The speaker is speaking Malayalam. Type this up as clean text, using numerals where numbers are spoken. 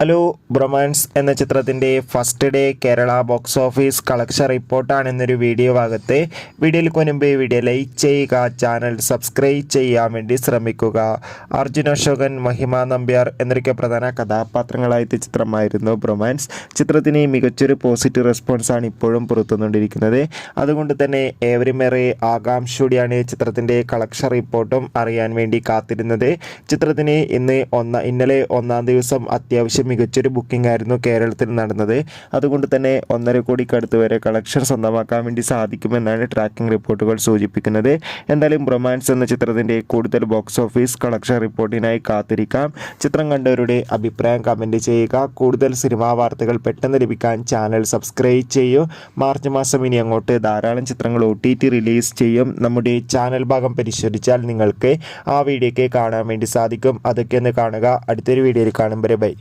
ഹലോ ബ്രൊമാൻസ് എന്ന ചിത്രത്തിൻ്റെ first day Kerala box office collection റിപ്പോർട്ടാണ് എന്നൊരു വീഡിയോ ഭാഗത്ത്. വീഡിയോയിൽ മുൻപ് വീഡിയോ ലൈക്ക് ചെയ്യുക, ചാനൽ സബ്സ്ക്രൈബ് ചെയ്യാൻ വേണ്ടി ശ്രമിക്കുക. അർജുൻ അശോകൻ, മഹിമ നമ്പ്യാർ എന്നൊക്കെ പ്രധാന കഥാപാത്രങ്ങളായ ചിത്രമായിരുന്നു ബ്രൊമാൻസ്. ചിത്രത്തിന് മികച്ചൊരു പോസിറ്റീവ് റെസ്പോൺസാണ് ഇപ്പോഴും പുറത്തുകൊണ്ടിരിക്കുന്നത്. അതുകൊണ്ട് തന്നെ ഏവരുമേറെ ആകാംക്ഷയോടെയാണ് ചിത്രത്തിൻ്റെ കളക്ഷൻ റിപ്പോർട്ടും അറിയാൻ വേണ്ടി കാത്തിരുന്നത്. ചിത്രത്തിന് ഇന്നലെ ഒന്നാം ദിവസം അത്യാവശ്യം മികച്ചൊരു ബുക്കിംഗ് ആയിരുന്നു കേരളത്തിൽ നടന്നത്. അതുകൊണ്ട് തന്നെ 1.5 കോടിക്കടുത്ത് വരെ കളക്ഷൻ സ്വന്തമാക്കാൻ വേണ്ടി സാധിക്കുമെന്നാണ് ട്രാക്കിംഗ് റിപ്പോർട്ടുകൾ സൂചിപ്പിക്കുന്നത്. എന്തായാലും ബ്രൊമാൻസ് എന്ന ചിത്രത്തിൻ്റെ കൂടുതൽ ബോക്സ് ഓഫീസ് കളക്ഷൻ റിപ്പോർട്ടിനായി കാത്തിരിക്കാം. ചിത്രം കണ്ടവരുടെ അഭിപ്രായം കമൻറ്റ് ചെയ്യുക. കൂടുതൽ സിനിമാ വാർത്തകൾ പെട്ടെന്ന് ലഭിക്കാൻ ചാനൽ സബ്സ്ക്രൈബ് ചെയ്യൂ. മാർച്ച് മാസം ഇനി അങ്ങോട്ട് ധാരാളം ചിത്രങ്ങൾ OTT റിലീസ് ചെയ്യും. നമ്മുടെ ചാനൽ ഭാഗം പരിശോധിച്ചാൽ നിങ്ങൾക്ക് ആ വീഡിയോയ്ക്ക് കാണാൻ വേണ്ടി സാധിക്കും. അതൊക്കെ ഒന്ന് കാണുക. അടുത്തൊരു വീഡിയോയിൽ കാണും വരെ ബൈ.